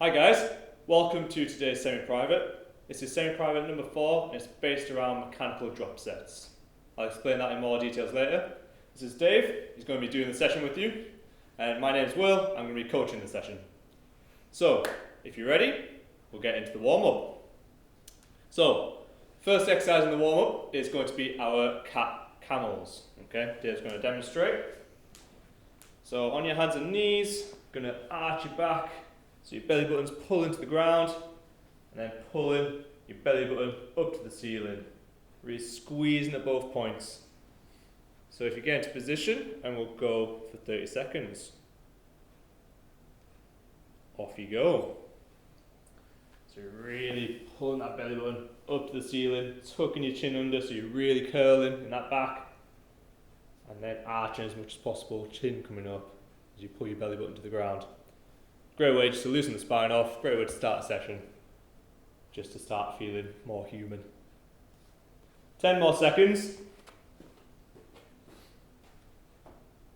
Hi guys, welcome to today's semi-private. This is semi-private number 4 and it's based around mechanical drop sets. I'll explain that in more details later. This is Dave, he's going to be doing the session with you. And my name's Will, I'm going to be coaching the session. So, if you're ready, we'll get into the warm-up. So, first exercise in the warm-up is going to be our cat camels. Okay, Dave's going to demonstrate. So on your hands and knees, going to arch your back, so your belly button's pulling to the ground, and then pulling your belly button up to the ceiling, really squeezing at both points. So if you get into position, and we'll go for 30 seconds. Off you go. So you're really pulling that belly button up to the ceiling, tucking your chin under so you're really curling in that back. And then arching as much as possible, chin coming up as you pull your belly button to the ground. Great way just to loosen the spine off, great way to start a session, just to start feeling more human. 10 more seconds.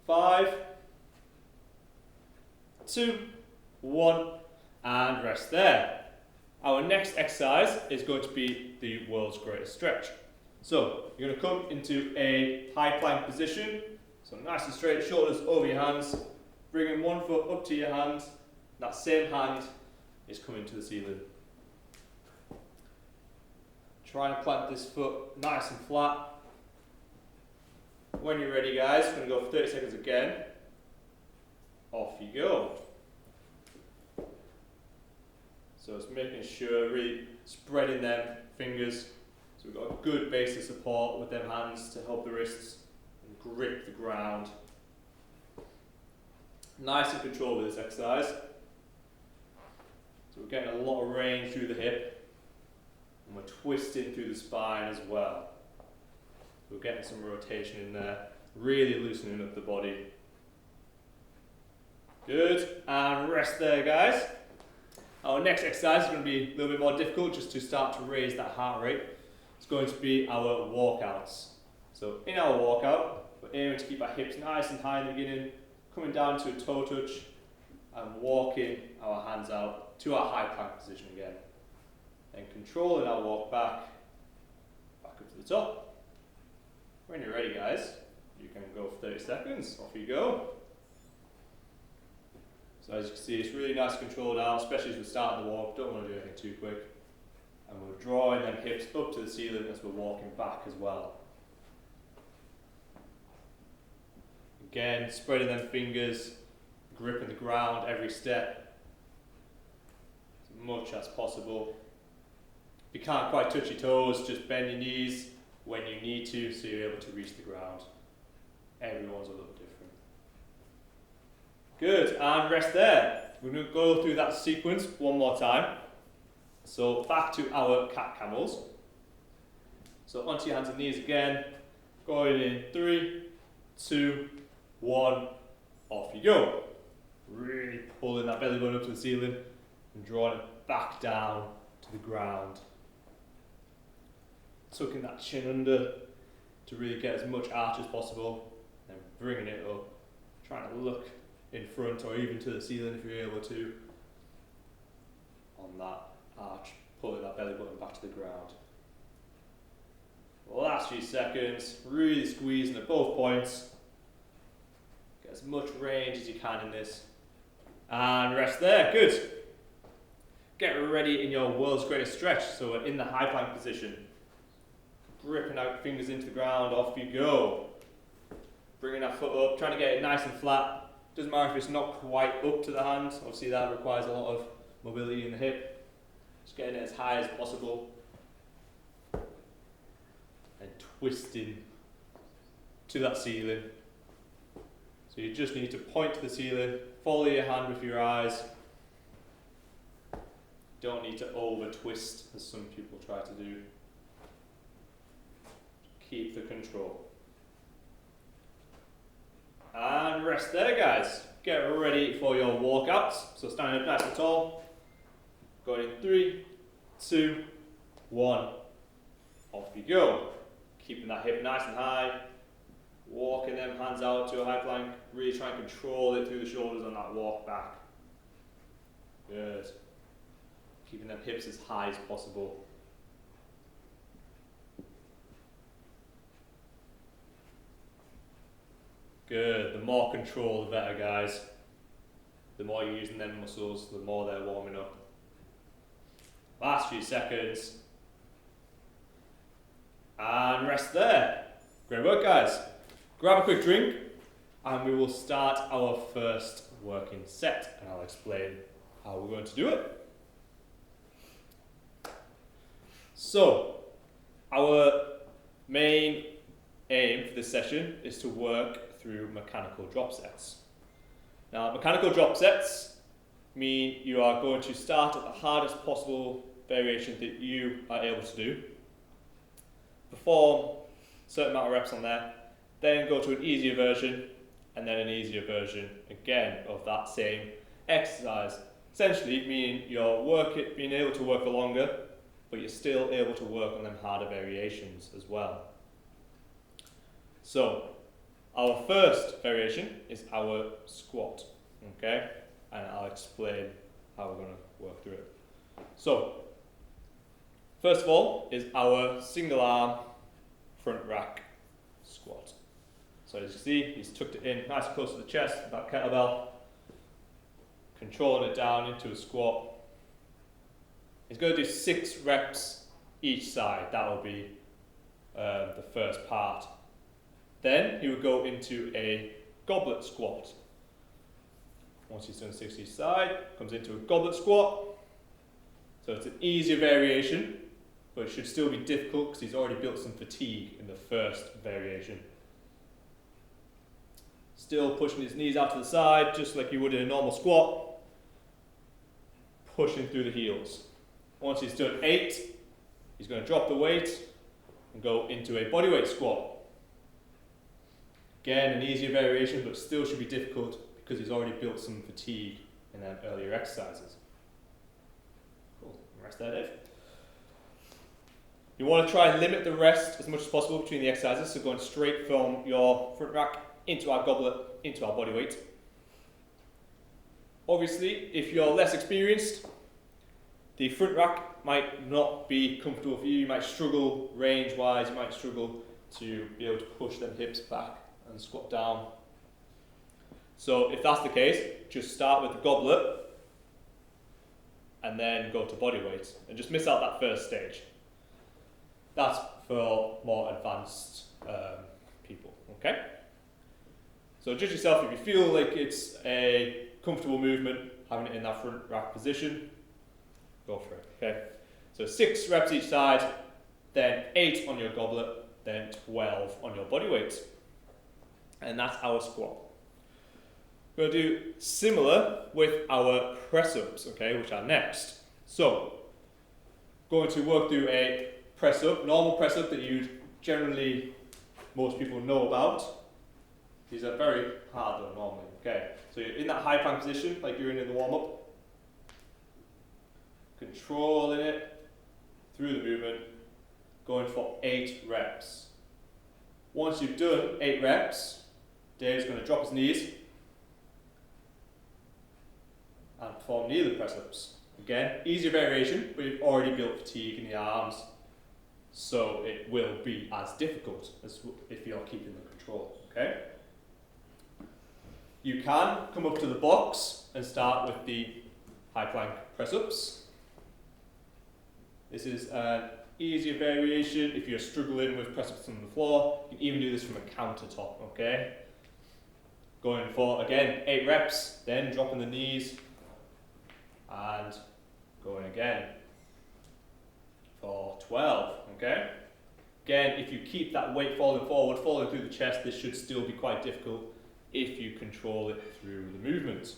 5, 2, 1, and rest there. Our next exercise is going to be the world's greatest stretch. So, you're going to come into a high plank position. So nice and straight, shoulders over your hands. Bringing one foot up to your hand. That same hand is coming to the ceiling. Try and plant this foot nice and flat. When you're ready guys, we're going to go for 30 seconds again. Off you go. So it's making sure, really spreading them fingers. So we've got a good base of support with them hands to help the wrists and grip the ground. Nice and controlled with this exercise. So we're getting a lot of range through the hip and we're twisting through the spine as well. So we're getting some rotation in there, really loosening up the body. Good, and rest there guys. Our next exercise is going to be a little bit more difficult just to start to raise that heart rate. It's going to be our walkouts. So in our walkout, we're aiming to keep our hips nice and high in the beginning, coming down to a toe touch and walking our hands out to our high plank position again. And controlling our walk back up to the top. When you're ready guys, you can go for 30 seconds, off you go. So as you can see, it's really nice to control now, especially as we're starting the walk, don't want to do anything too quick. And we're drawing them hips up to the ceiling as we're walking back as well. Again, spreading them fingers, gripping the ground every step, as much as possible. If you can't quite touch your toes, just bend your knees when you need to so you're able to reach the ground. Everyone's a little different. Good, and rest there. We're going to go through that sequence one more time. So back to our cat camels. So onto your hands and knees again. Going in 3, 2, 1. Off you go. Really pulling that belly button up to the ceiling and drawing it back down to the ground. Tucking that chin under to really get as much arch as possible. And bringing it up. Trying to look in front or even to the ceiling if you're able to. On that arch, pulling that belly button back to the ground. Last few seconds, really squeezing at both points. Get as much range as you can in this. And rest there, good. Get ready in your world's greatest stretch. So we're in the high plank position. Gripping out fingers into the ground, off you go. Bringing that foot up, trying to get it nice and flat. Doesn't matter if it's not quite up to the hand, obviously that requires a lot of mobility in the hip. Just getting it as high as possible. And twisting to that ceiling. So you just need to point to the ceiling, follow your hand with your eyes. Don't need to over twist as some people try to do. Keep the control. And rest there guys. Get ready for your walkouts. So standing up nice and tall. Going in 3, 2, 1. Off you go. Keeping that hip nice and high. Walking them hands out to a high plank. Really try and control it through the shoulders on that walk back. Good. keeping them hips as high as possible. Good, the more control the better, guys. The more you're using them muscles, the more they're warming up. Last few seconds. And rest there. Great work, guys. Grab a quick drink and we will start our first working set, and I'll explain how we're going to do it. So, our main aim for this session is to work through mechanical drop sets. Now, mechanical drop sets mean you are going to start at the hardest possible variation that you are able to do, perform a certain amount of reps on there, then go to an easier version, and then an easier version again of that same exercise. Essentially meaning you're being able to work for longer, but you're still able to work on them harder variations as well. So, our first variation is our squat, okay? And I'll explain how we're going to work through it. So, first of all is our single arm front rack squat. So as you see, he's tucked it in nice and close to the chest, that kettlebell, controlling it down into a squat. He's going to do 6 reps each side. That will be the first part. Then he would go into a goblet squat. Once he's done 6 each side, comes into a goblet squat. So it's an easier variation, but it should still be difficult because he's already built some fatigue in the first variation. Still pushing his knees out to the side, just like you would in a normal squat. Pushing through the heels. Once he's done 8, he's going to drop the weight and go into a bodyweight squat. Again, an easier variation, but still should be difficult because he's already built some fatigue in them earlier exercises. Cool. Rest there, Dave. You want to try and limit the rest as much as possible between the exercises, so going straight from your front rack into our goblet, into our body weight. Obviously, if you're less experienced, the front rack might not be comfortable for you. You might struggle range-wise, you might struggle to be able to push them hips back and squat down. So if that's the case, just start with the goblet and then go to body weight and just miss out that first stage. That's for more advanced people, okay? So judge yourself. If you feel like it's a comfortable movement, having it in that front rack position, go for it, okay? So 6 reps each side, then 8 on your goblet, then 12 on your body weight. And that's our squat. We're going to do similar with our press-ups, okay, which are next. So, going to work through a press-up, normal press-up that most people know about. These are very hard though, normally, okay. So you're in that high plank position, like you're in the warm-up. Controlling it through the movement, going for 8 reps. Once you've done 8 reps, Dave's going to drop his knees and perform knee press-ups. Again, easier variation, but you've already built fatigue in the arms, so it will be as difficult as if you're keeping the control, okay? You can come up to the box and start with the high plank press-ups. This is an easier variation if you're struggling with press-ups on the floor. You can even do this from a countertop, okay? Going for, again, 8 reps, then dropping the knees and going again for 12, okay? Again, if you keep that weight falling forward, falling through the chest, this should still be quite difficult if you control it through the movement.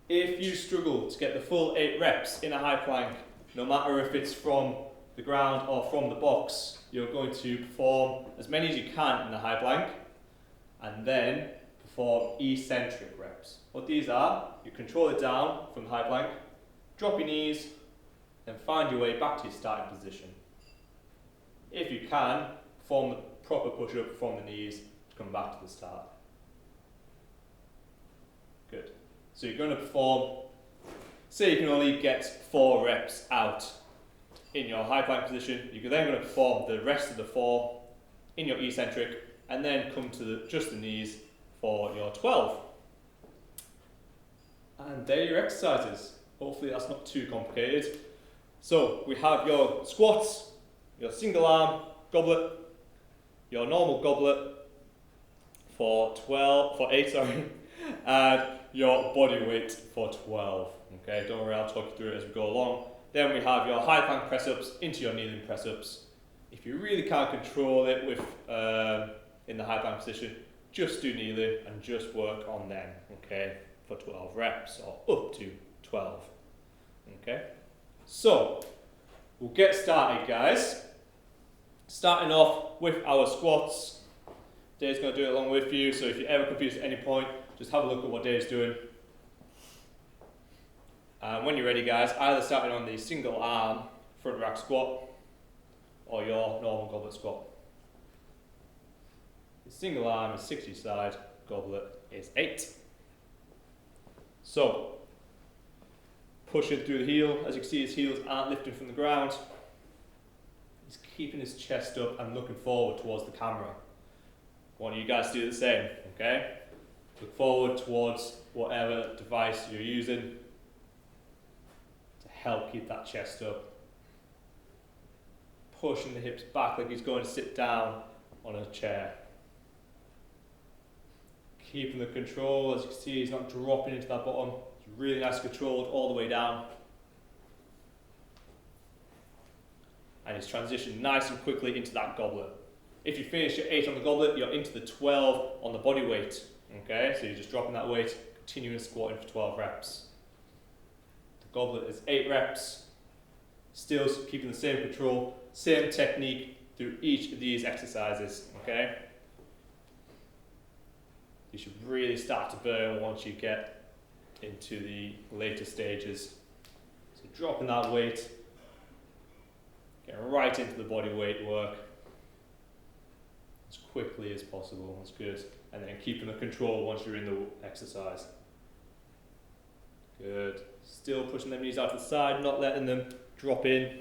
If you struggle to get the full 8 reps in a high plank, no matter if it's from the ground or from the box, you're going to perform as many as you can in the high plank and then perform eccentric reps. What these are, you control it down from the high plank, drop your knees, then find your way back to your starting position. If you can, perform the proper push-up from the knees to come back to the start. Good. So you're going to perform say you can only get 4 reps out in your high plank position, you're then going to perform the rest of the 4 in your eccentric and then come to just the knees for your 12. And there are your exercises. Hopefully that's not too complicated. So we have your squats, your single arm goblet, your normal goblet for 8, and your body weight for 12. Okay, don't worry, I'll talk you through it as we go along. Then we have your high plank press ups into your kneeling press ups. If you really can't control it with in the high plank position, just do kneeling and just work on them, okay, for 12 reps or up to 12. Okay, so we'll get started, guys. Starting off with our squats. Dave's going to do it along with you, so if you're ever confused at any point, just have a look at what Dave's doing. When you're ready, guys, either starting on the single arm front rack squat or your normal goblet squat. The single arm is 6 each side, goblet is 8. So, pushing through the heel. As you can see, his heels aren't lifting from the ground. He's keeping his chest up and looking forward towards the camera. I want you guys to do the same, okay? Look forward towards whatever device you're using to help keep that chest up. Pushing the hips back like he's going to sit down on a chair. Keeping the control. As you can see, he's not dropping into that bottom. It's really nice controlled all the way down. And he's transitioned nice and quickly into that goblet. If you finish your 8 on the goblet, you're into the 12 on the body weight. Okay, so you're just dropping that weight, continuing squatting for 12 reps. The goblet is 8 reps. Still keeping the same control, same technique through each of these exercises. Okay. You should really start to burn once you get into the later stages. So dropping that weight, getting right into the body weight work as quickly as possible. That's good. And then keeping the control once you're in the exercise. Good. Still pushing them knees out to the side, not letting them drop in.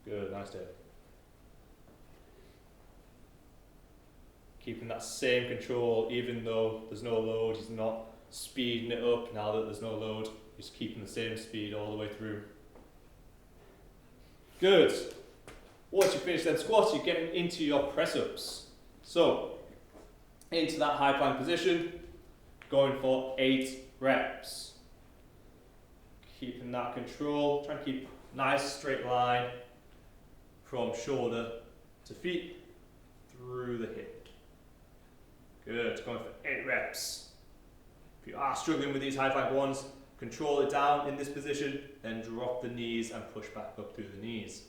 Good, nice Dave. Keeping that same control even though there's no load. He's not speeding it up now that there's no load. He's keeping the same speed all the way through. Good. Once you finish them squats, you're getting into your press-ups. So, into that high plank position, going for 8 reps. Keeping that control, trying to keep nice straight line from shoulder to feet through the hip. Good, going for 8 reps. If you are struggling with these high plank ones, control it down in this position, then drop the knees and push back up through the knees.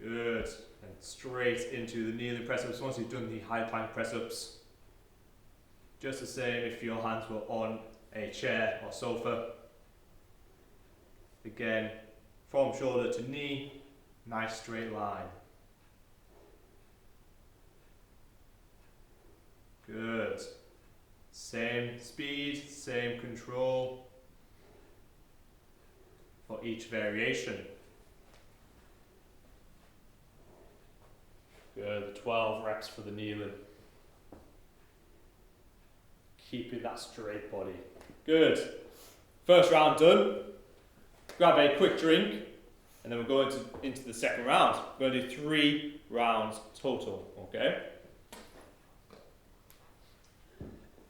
Good, and straight into the kneeling press-ups once you've done the high plank press-ups. Just the same if your hands were on a chair or sofa. Again, from shoulder to knee, nice straight line. Good. Same speed, same control for each variation. Good, 12 reps for the kneeling. Keeping that straight body. Good. First round done. Grab a quick drink and then we're going into the second round. We're going to do 3 rounds total, okay?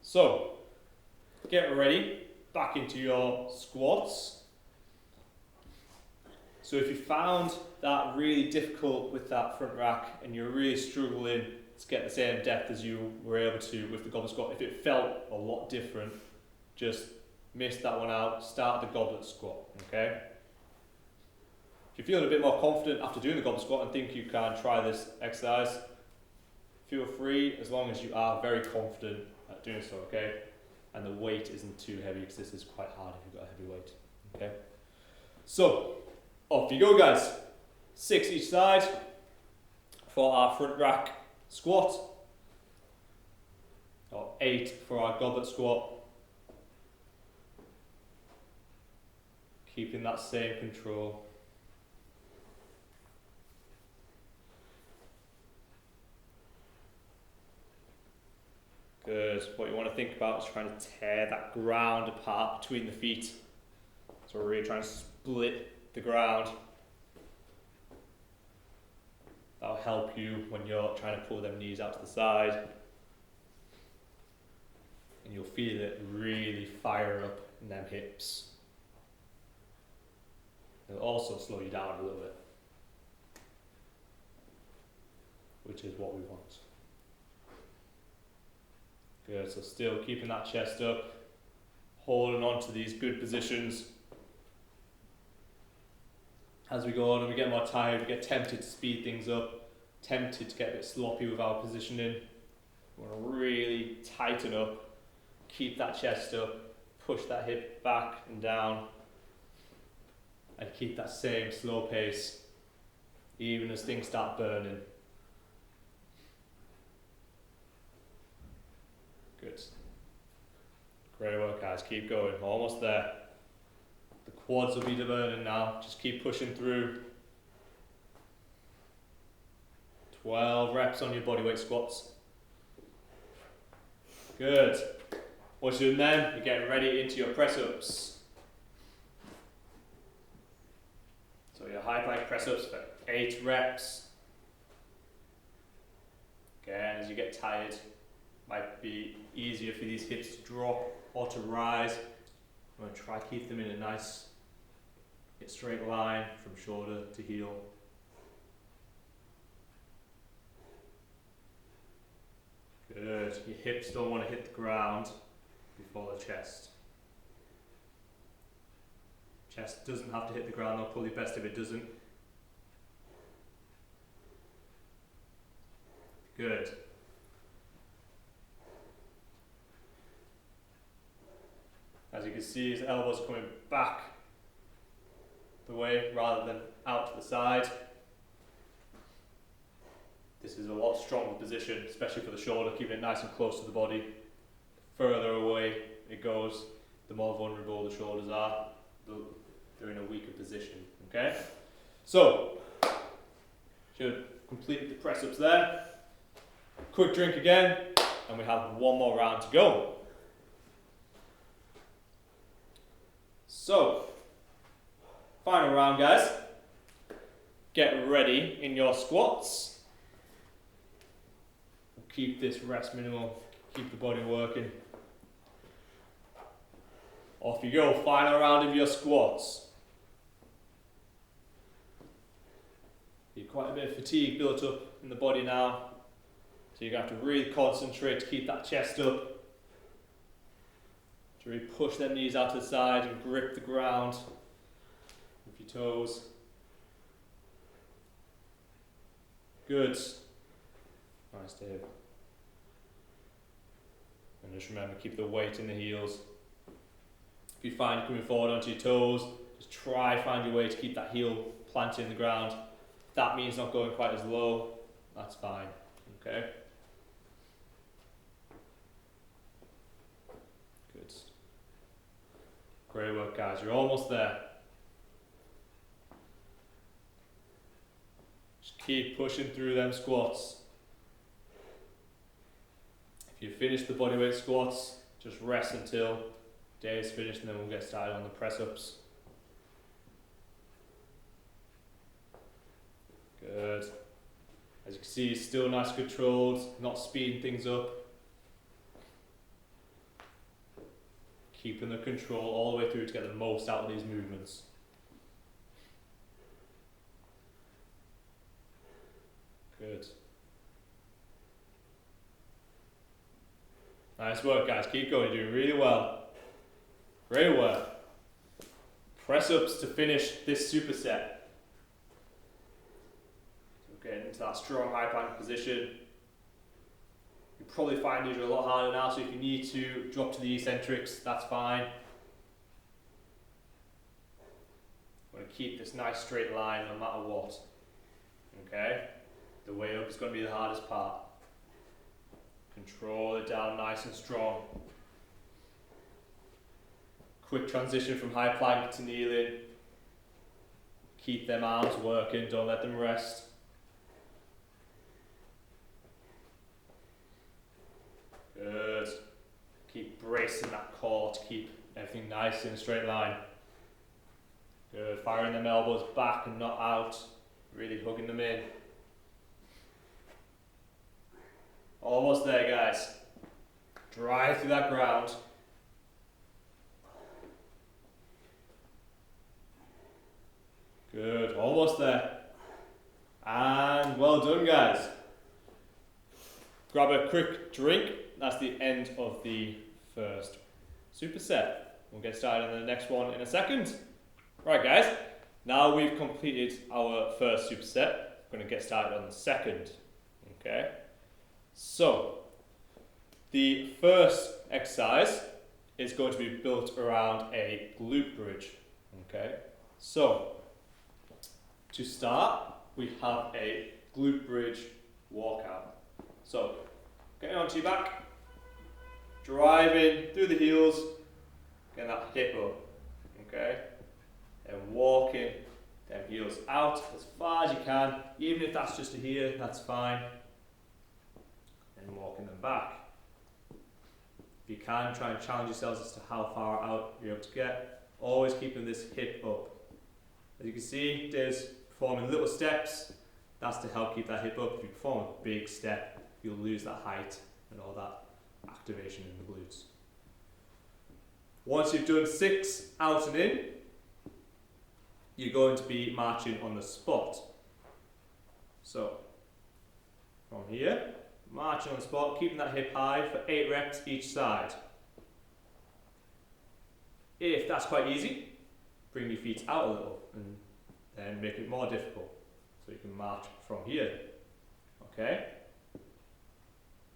So, get ready, back into your squats. So if you found that really difficult with that front rack and you're really struggling to get the same depth as you were able to with the goblet squat, if it felt a lot different, just miss that one out, start the goblet squat, okay? If you're feeling a bit more confident after doing the goblet squat and think you can try this exercise, feel free as long as you are very confident at doing so, okay? And the weight isn't too heavy because this is quite hard if you've got a heavy weight, okay? So, off you go, guys. 6 each side for our front rack squat. 8 for our goblet squat. Keeping that same control. Good. What you want to think about is trying to tear that ground apart between the feet. So we're really trying to split the ground. That'll help you when you're trying to pull them knees out to the side. And you'll feel it really fire up in them hips. It'll also slow you down a little bit, which is what we want. Good, so still keeping that chest up, holding on to these good positions. As we go on and we get more tired, we get tempted to speed things up, tempted to get a bit sloppy with our positioning. We want to really tighten up, keep that chest up, push that hip back and down, and keep that same slow pace, even as things start burning. Good. Great work, guys. Keep going. Almost there. The quads will be burning now. Just keep pushing through. 12 reps on your bodyweight squats. Good. What you're doing then, you're getting ready into your press-ups. So your high plank press-ups for 8 reps. Again, as you get tired, might be easier for these hips to drop or to rise. I'm going to try to keep them in a nice straight line from shoulder to heel. Good. Your hips don't want to hit the ground before the chest. Chest doesn't have to hit the ground, though. Probably best if it doesn't. Good. As you can see, his elbows are coming back the way rather than out to the side. This is a lot stronger position, especially for the shoulder, keeping it nice and close to the body. The further away it goes, the more vulnerable the shoulders are. They're in a weaker position, okay? So, should complete the press-ups there. Quick drink again, and we have one more round to go. So, final round, guys. Get ready in your squats. Keep this rest minimal, keep the body working. Off you go, final round of your squats. You've quite a bit of fatigue built up in the body now, so you're going to have to really concentrate to keep that chest up. To really push them knees out to the side and grip the ground with your toes. Good. Nice, Dave. And just remember, keep the weight in the heels. If you find you're coming forward onto your toes, just try find your way to keep that heel planted in the ground. If that means not going quite as low, that's fine. Okay? Good. Great work, guys. You're almost there. Just keep pushing through them squats. If you finish the bodyweight squats, just rest until day is finished and then we'll get started on the press-ups. Good. As you can see, still nice controlled, not speeding things up. Keeping the control all the way through to get the most out of these movements. Good. Nice work, guys. Keep going. You're doing really well. Great work. Press ups to finish this superset. So getting into that strong high plank position. You probably find these are a lot harder now, so if you need to drop to the eccentrics, that's fine. I'm going to keep this nice straight line no matter what. Okay? The way up is going to be the hardest part. Control it down nice and strong. Quick transition from high plank to kneeling. Keep them arms working, don't let them rest. Good. Keep bracing that core to keep everything nice in a straight line. Good. Firing them elbows back and not out. Really hugging them in. Almost there, guys. Drive through that ground. Good. Almost there. And well done, guys. Grab a quick drink. That's the end of the first superset. We'll get started on the next one in a second. Right, guys. Now we've completed our first superset. We're going to get started on the second. Okay. So, the first exercise is going to be built around a glute bridge. Okay. So, to start, we have a glute bridge walkout. So, getting onto your back, driving through the heels, getting that hip up, okay? And walking them heels out as far as you can, even if that's just to here, that's fine. And walking them back. If you can, try and challenge yourselves as to how far out you're able to get. Always keeping this hip up. As you can see, there's performing little steps. That's to help keep that hip up. If you perform a big step, you'll lose that height and all that activation in the glutes. Once you've done 6 out and in, you're going to be marching on the spot. So, from here, marching on the spot, keeping that hip high for 8 reps each side. If that's quite easy, bring your feet out a little and then make it more difficult. So you can march from here. Okay?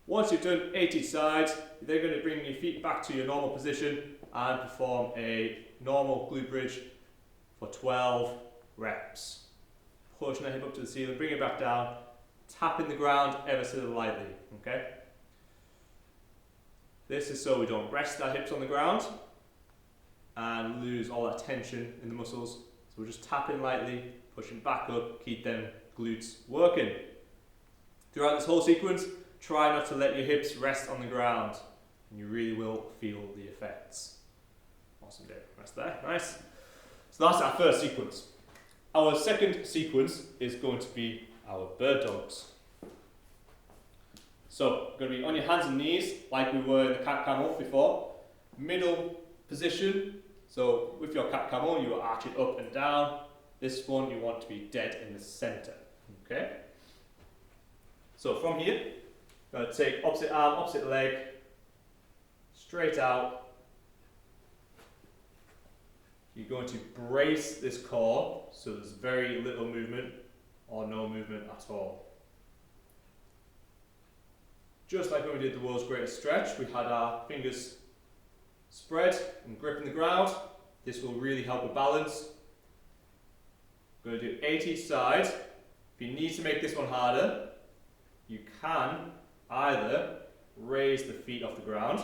Once you've done 8 each side, you're then going to bring your feet back to your normal position and perform a normal glute bridge for 12 reps. Pushing the hip up to the ceiling, bring it back down, tapping the ground ever so lightly, okay? This is so we don't rest our hips on the ground and lose all that tension in the muscles. So we're just tapping lightly, pushing back up, keep them glutes working. Throughout this whole sequence, try not to let your hips rest on the ground, and you really will feel the effects. Awesome, Dave. Rest there. Nice. So that's our first sequence. Our second sequence is going to be our bird dogs. So, going to be on your hands and knees, like we were in the cat camel before. Middle position. So, with your cat camel, you are arching up and down. This one, you want to be dead in the center. Okay? So, from here, going to take opposite arm, opposite leg, straight out. You're going to brace this core so there's very little movement or no movement at all. Just like when we did the world's greatest stretch, we had our fingers spread and gripping the ground. This will really help with balance. We're going to do 8 each side. If you need to make this one harder, you can either raise the feet off the ground.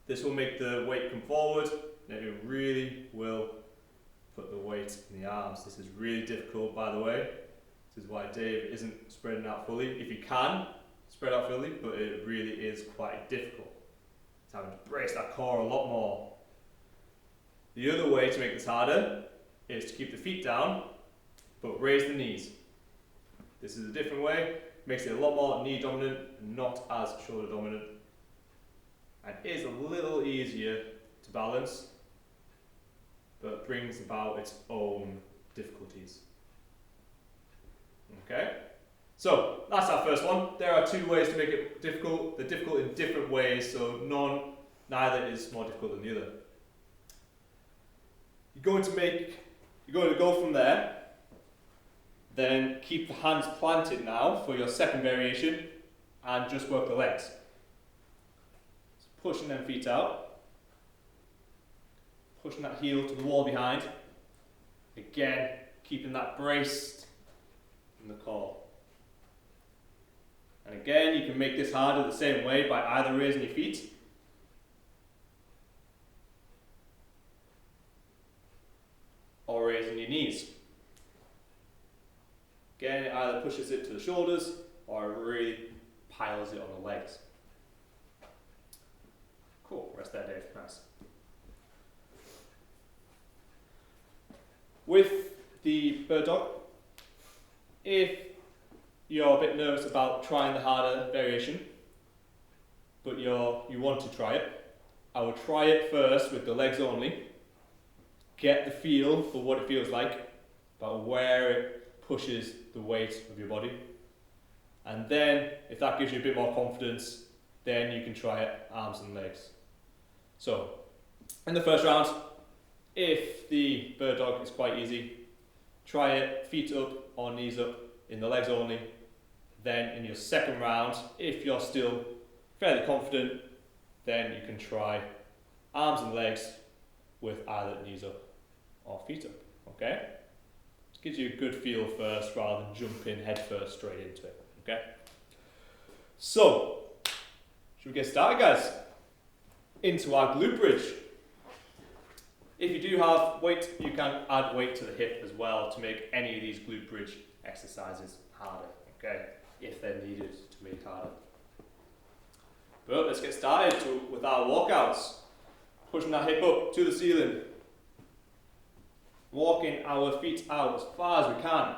This will make the weight come forward, and it really will put the weight in the arms. This is really difficult, by the way. This is why Dave isn't spreading out fully. If you can, spread out fully, but it really is quite difficult. It's having to brace that core a lot more. The other way to make this harder is to keep the feet down, but raise the knees. This is a different way, makes it a lot more knee dominant, not as shoulder dominant, and is a little easier to balance, but brings about its own difficulties. Okay, so that's our first one. There are 2 ways to make it difficult. They're difficult in different ways, so neither is more difficult than the other. You're going to go from there, then keep the hands planted now for your second variation and just work the legs. So pushing them feet out, pushing that heel to the wall behind. Again, keeping that braced in the core. And again, you can make this harder the same way by either raising your feet or raising your knees. Again, it either pushes it to the shoulders or it really piles it on the legs. Cool, rest there, Dave. Nice. With the bird dog, if you're a bit nervous about trying the harder variation, but you want to try it, I would try it first with the legs only. Get the feel for what it feels like, about where it pushes the weight of your body. And then, if that gives you a bit more confidence, then you can try it arms and legs. So, in the first round, if the bird dog is quite easy, try it feet up or knees up in the legs only. Then in your second round, if you're still fairly confident, then you can try arms and legs with either knees up or feet up, okay? It gives you a good feel first rather than jumping head first straight into it, okay? So, should we get started, guys? Into our glute bridge. If you do have weight, you can add weight to the hip as well to make any of these glute bridge exercises harder, okay? If they're needed to make harder. But let's get started with our walkouts. Pushing that hip up to the ceiling. Walking our feet out as far as we can.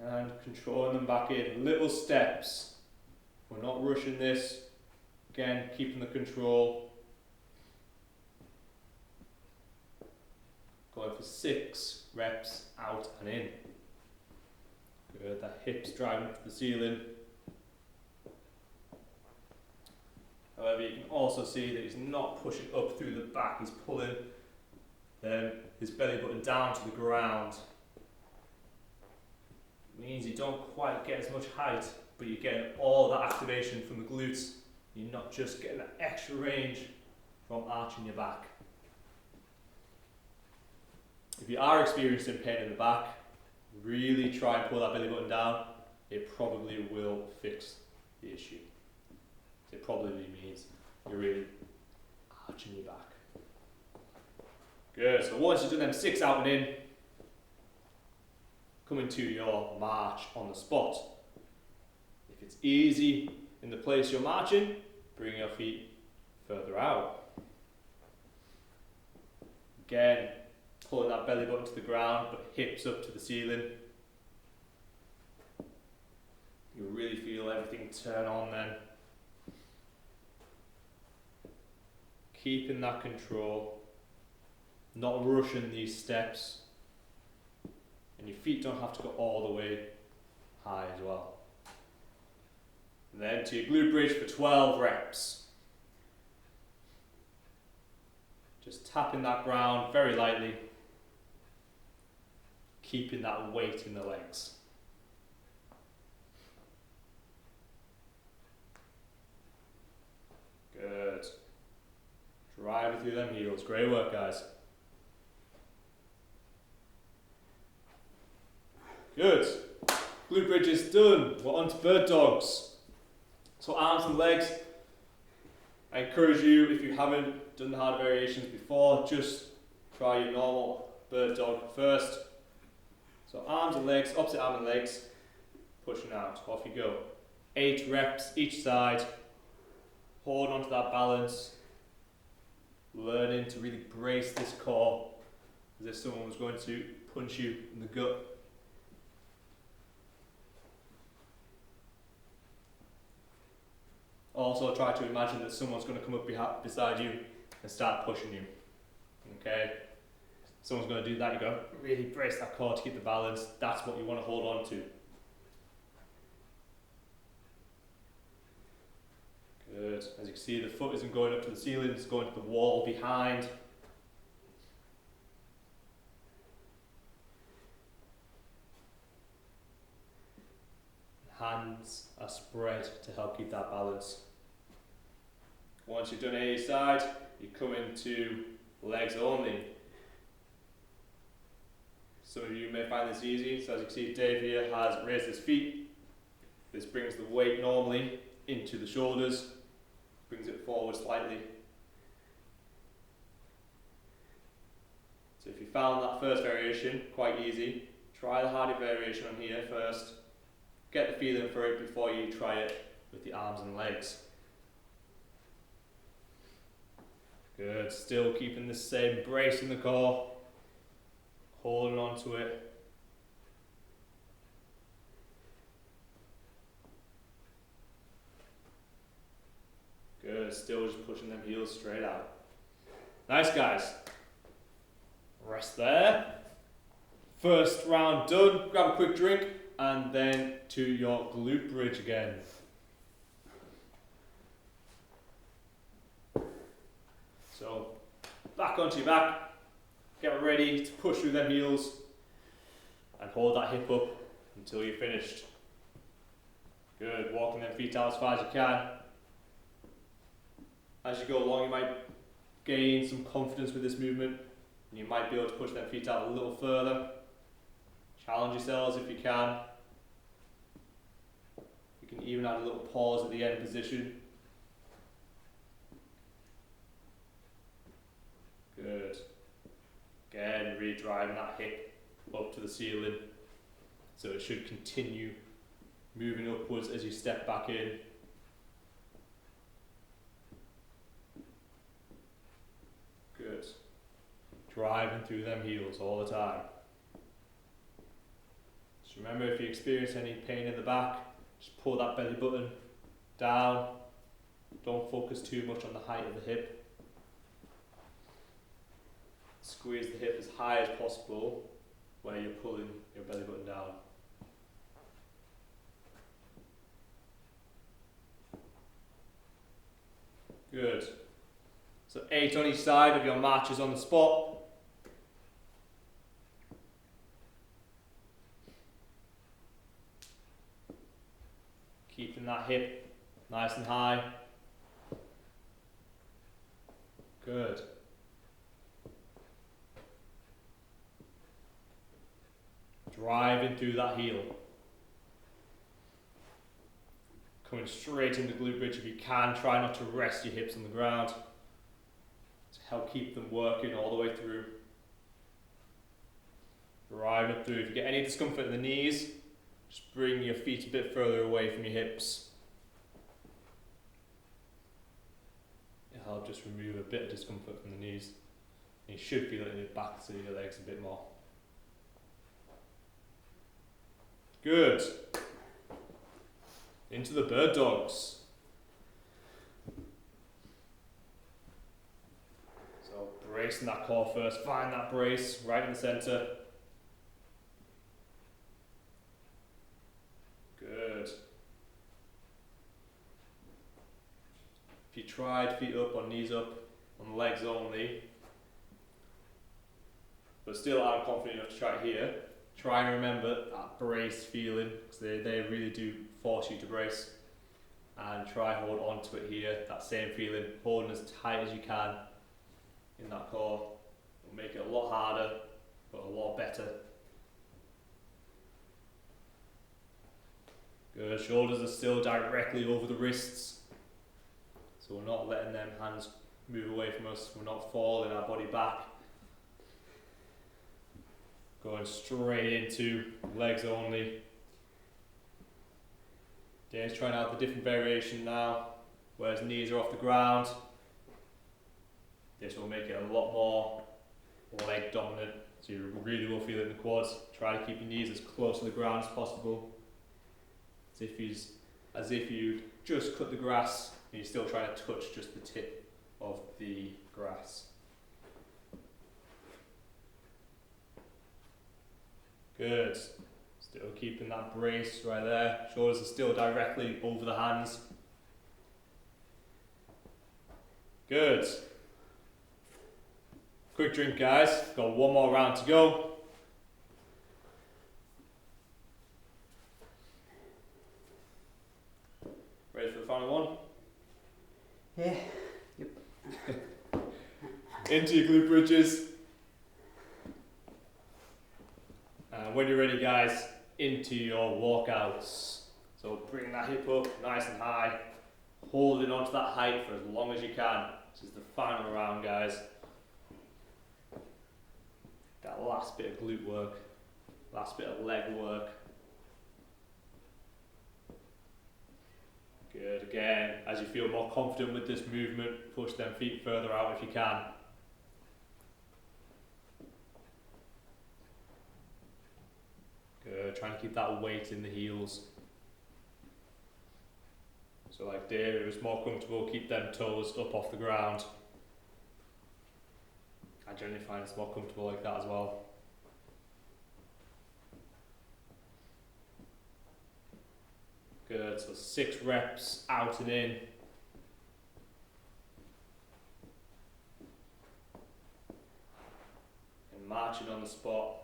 And controlling them back in. Little steps. We're not rushing this. Again, keeping the control. Going for 6 reps out and in. Good, that hip's driving up to the ceiling. However, you can also see that he's not pushing up through the back, he's pulling his belly button down to the ground. It means you don't quite get as much height, but you're getting all that activation from the glutes. You're not just getting that extra range from arching your back. If you are experiencing pain in the back, really try and pull that belly button down. It probably will fix the issue. It probably means you're really arching your back. Good, so once you've done them 6 out and in, come into your march on the spot. If it's easy in the place you're marching, bring your feet further out. Again, pulling that belly button to the ground, but hips up to the ceiling. You really feel everything turn on then. Keeping that control, not rushing these steps, and your feet don't have to go all the way high as well. And then to your glute bridge for 12 reps. Just tapping that ground very lightly, keeping that weight in the legs. Good. Driving through them heels. Great work, guys. Good. Glute bridge is done. We're on to bird dogs. So arms and legs. I encourage you, if you haven't done the harder variations before, just try your normal bird dog first. So arms and legs, opposite arm and legs, pushing out. Off you go. 8 reps each side. Hold on to that balance. Learning to really brace this core as if someone was going to punch you in the gut. Also try to imagine that someone's going to come up beside you and start pushing you. Okay? Someone's going to do that, you go, really brace that core to keep the balance. That's what you want to hold on to. Good. As you can see, the foot isn't going up to the ceiling, it's going to the wall behind. Hands are spread to help keep that balance. Once you've done any side, you come into legs only. Some of you may find this easy, so as you can see, Dave here has raised his feet This brings the weight normally into the shoulders, brings it forward slightly. So if you found that first variation quite easy, try the harder variation on here first. Get the feeling for it before you try it with the arms and legs. Good, still keeping the same brace in the core, holding on to it. Good, still just pushing them heels straight out. Nice guys. Rest there. First round done, grab a quick drink and then to your glute bridge again. So back onto your back, get ready to push through them heels and hold that hip up until you're finished. Good, walking them feet out as far as you can. As you go along, you might gain some confidence with this movement and you might be able to push them feet out a little further. Challenge yourselves if you can. You can even add a little pause at the end position. Good. Again, really driving that hip up to the ceiling. So it should continue moving upwards as you step back in. Good. Driving through them heels all the time. Just remember, if you experience any pain in the back, just pull that belly button down. Don't focus too much on the height of the hip. Squeeze the hip as high as possible where you're pulling your belly button down. Good. So 8 on each side of your marches on the spot. Keeping that hip nice and high. Good. Driving through that heel. Coming straight into glute bridge if you can. Try not to rest your hips on the ground to help keep them working all the way through. Driving through. If you get any discomfort in the knees, just bring your feet a bit further away from your hips. It'll help just remove a bit of discomfort from the knees. And you should feel it in your back of your legs a bit more. Good. Into the bird dogs. So bracing that core first. Find that brace right in the center. Good. If you tried feet up or knees up on legs only, but still aren't confident enough to try it here, try and remember that brace feeling, because they really do force you to brace. And try hold on to it here, that same feeling, holding as tight as you can in that core. It'll make it a lot harder, but a lot better. Good, shoulders are still directly over the wrists. So we're not letting them hands move away from us, we're not falling our body back. Going straight into legs only. Dave's trying out the different variation now, where his knees are off the ground. This will make it a lot more leg dominant, so you really will feel it in the quads. Try to keep your knees as close to the ground as possible. As if you just cut the grass and you're still trying to touch just the tip of the grass. Good. Still keeping that brace right there. Shoulders are still directly over the hands. Good. Quick drink, guys. Got one more round to go. Ready for the final one? Yeah. Yep. Into your glute bridges. And when you're ready, guys, into your walkouts. So bring that hip up nice and high, holding onto that height for as long as you can. This is the final round, guys. That last bit of glute work, last bit of leg work. Good, again, as you feel more confident with this movement, push them feet further out if you can. Good, trying to keep that weight in the heels. So like David was more comfortable, keep them toes up off the ground. I generally find it's more comfortable like that as well. Good, so 6 reps out and in. And marching on the spot.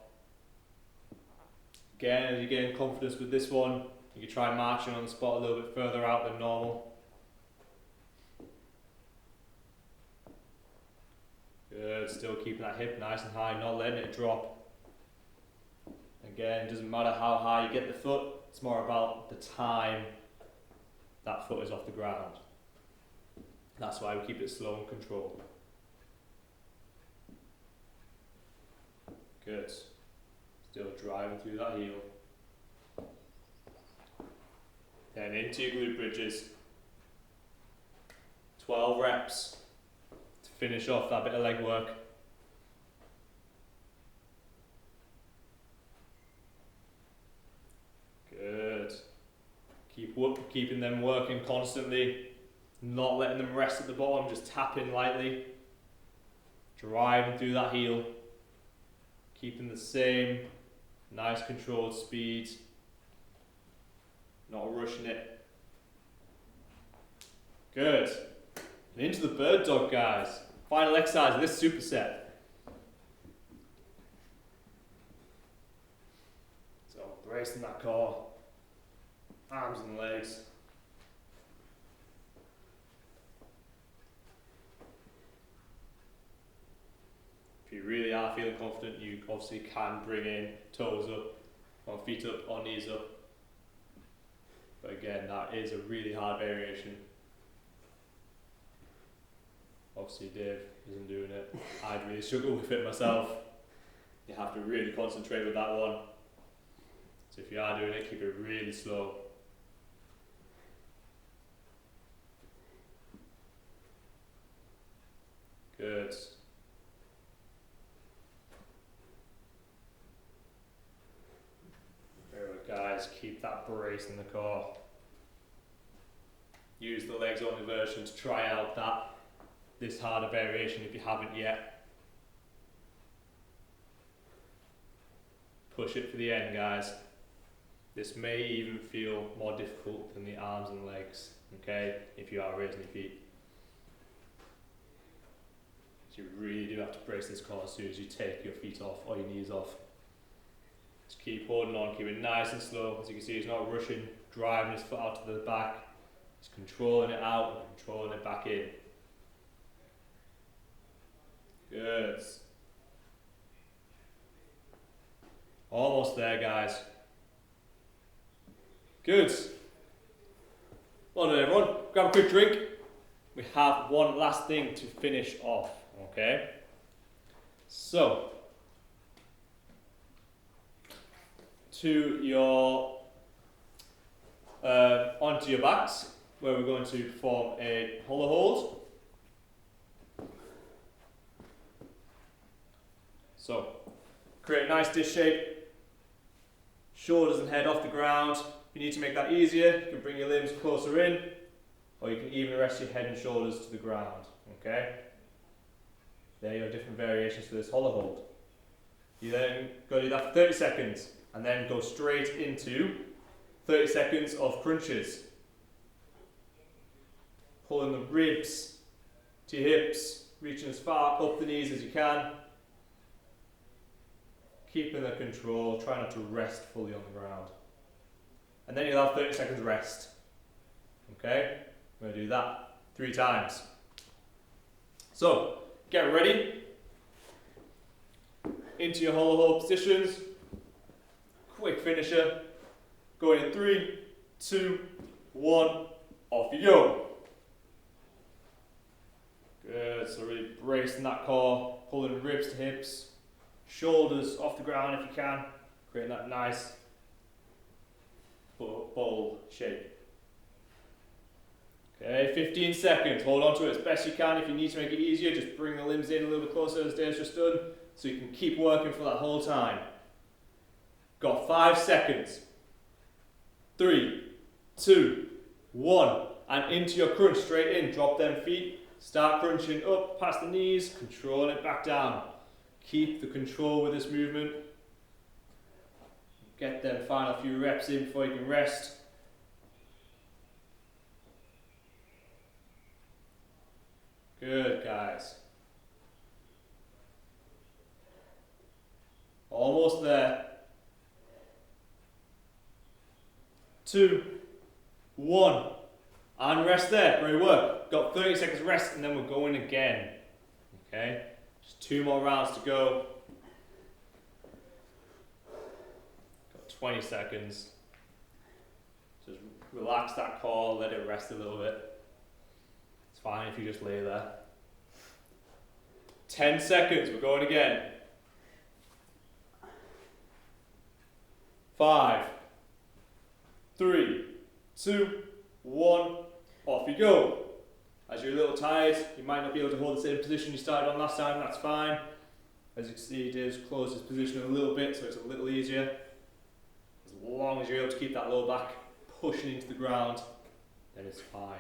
Again, as you gain confidence with this one, you can try marching on the spot a little bit further out than normal. Good, still keeping that hip nice and high, not letting it drop. Again, it doesn't matter how high you get the foot, it's more about the time that foot is off the ground. That's why we keep it slow and controlled. Good. Still driving through that heel. Then into your glute bridges. 12 reps to finish off that bit of leg work. Good. Keeping them working constantly, not letting them rest at the bottom, just tapping lightly, driving through that heel, keeping the same nice controlled speed, not rushing it. Good. And into the bird dog, guys. Final exercise of this superset. So bracing that core. Arms and legs. If you really are feeling confident, you obviously can bring in toes up, or feet up, or knees up. But again, that is a really hard variation. Obviously Dave isn't doing it. I'd really struggle with it myself. You have to really concentrate with that one. So if you are doing it, keep it really slow. Good. Very good, guys. Keep that brace in the core. Use the legs only version to try out this harder variation if you haven't yet. Push it for the end, guys. This may even feel more difficult than the arms and legs, okay, if you are raising your feet. You really do have to brace this core as soon as you take your feet off or your knees off. Just keep holding on, keep it nice and slow. As you can see, he's not rushing, driving his foot out to the back. He's controlling it out and controlling it back in. Good. Almost there, guys. Good. Well done, everyone. Grab a quick drink. We have one last thing to finish off. Okay, so to your onto your backs, where we're going to perform a hollow hold. So create a nice dish shape, shoulders and head off the ground. If you need to make that easier, you can bring your limbs closer in, or you can even rest your head and shoulders to the ground. Okay. There are your different variations for this hollow hold. You then go to do that for 30 seconds and then go straight into 30 seconds of crunches. Pulling the ribs to your hips, reaching as far up the knees as you can. Keeping the control, try not to rest fully on the ground. And then you'll have 30 seconds rest. Okay? We're going to do that 3 times. So, get ready. Into your hollow hold positions. Quick finisher. Going in 3, 2, 1, off you go. Good, so really bracing that core, pulling ribs to hips, shoulders off the ground if you can, creating that nice bowl shape. Okay, 15 seconds, hold on to it as best you can. If you need to make it easier, just bring the limbs in a little bit closer as Dave's just done, so you can keep working for that whole time. Got 5 seconds. 3, 2, 1, and into your crunch, straight in, drop them feet, start crunching up past the knees, control it back down. Keep the control with this movement. Get them final few reps in before you can rest. Good, guys. Almost there. 2, 1, and rest there. Great work. Got 30 seconds rest, and then we're going again. Okay, just 2 more rounds to go. Got 20 seconds. Just relax that core, let it rest a little bit. It's fine if you just lay there. 10 seconds, we're going again. 5, 3, 2, 1, off you go. As you're a little tired, you might not be able to hold the same position you started on last time, that's fine. As you can see, Dave's closed his position a little bit, so it's a little easier. As long as you're able to keep that lower back pushing into the ground, then it's fine.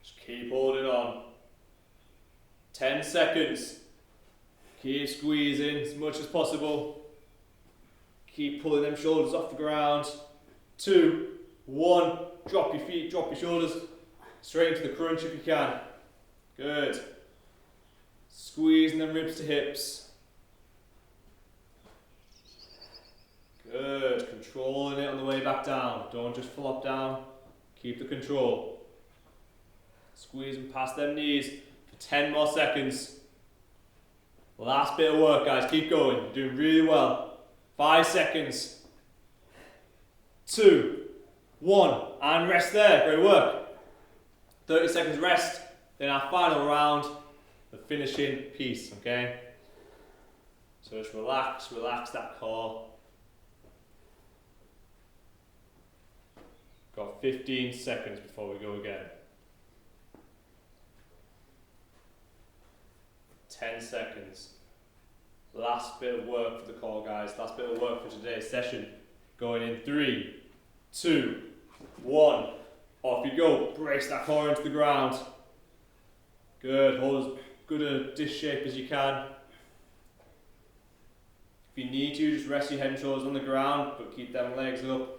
Just keep holding on. 10 seconds. Keep squeezing as much as possible. Keep pulling them shoulders off the ground. 2, 1, drop your feet, drop your shoulders. Straight into the crunch if you can. Good. Squeezing them ribs to hips. Good. Controlling it on the way back down. Don't just flop down. Keep the control. Squeezing past them knees for 10 more seconds. Last bit of work, guys. Keep going. You're doing really well. 5 seconds. 2, 1, and rest there. Great work. 30 seconds rest. Then our final round, the finishing piece, okay? So just relax that core. Got 15 seconds before we go again. 10 seconds. Last bit of work for the core, guys. Last bit of work for today's session. Going in 3, 2, 1. Off you go. Brace that core into the ground. Good. Hold as good a dish shape as you can. If you need to, just rest your head and shoulders on the ground, but keep them legs up.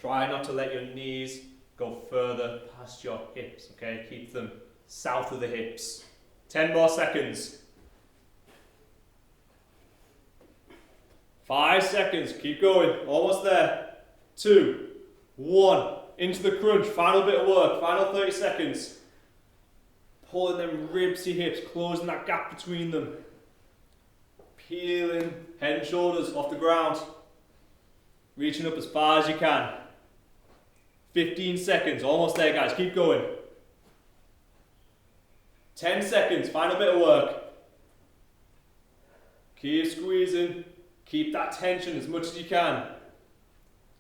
Try not to let your knees go further past your hips, okay? Keep them south of the hips. 10 more seconds. 5 seconds, keep going, almost there. 2, 1, into the crunch, final bit of work, final 30 seconds. Pulling them ribs to hips, closing that gap between them. Peeling head and shoulders off the ground. Reaching up as far as you can. 15 seconds, almost there, guys, keep going. 10 seconds, final bit of work. Keep squeezing. Keep that tension as much as you can.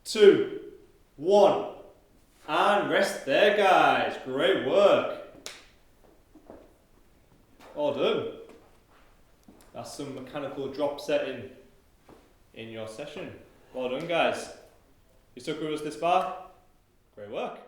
2, 1, and rest there, guys. Great work. All done. That's some mechanical drop setting in your session. Well done, guys. You stuck with us this far? Great work.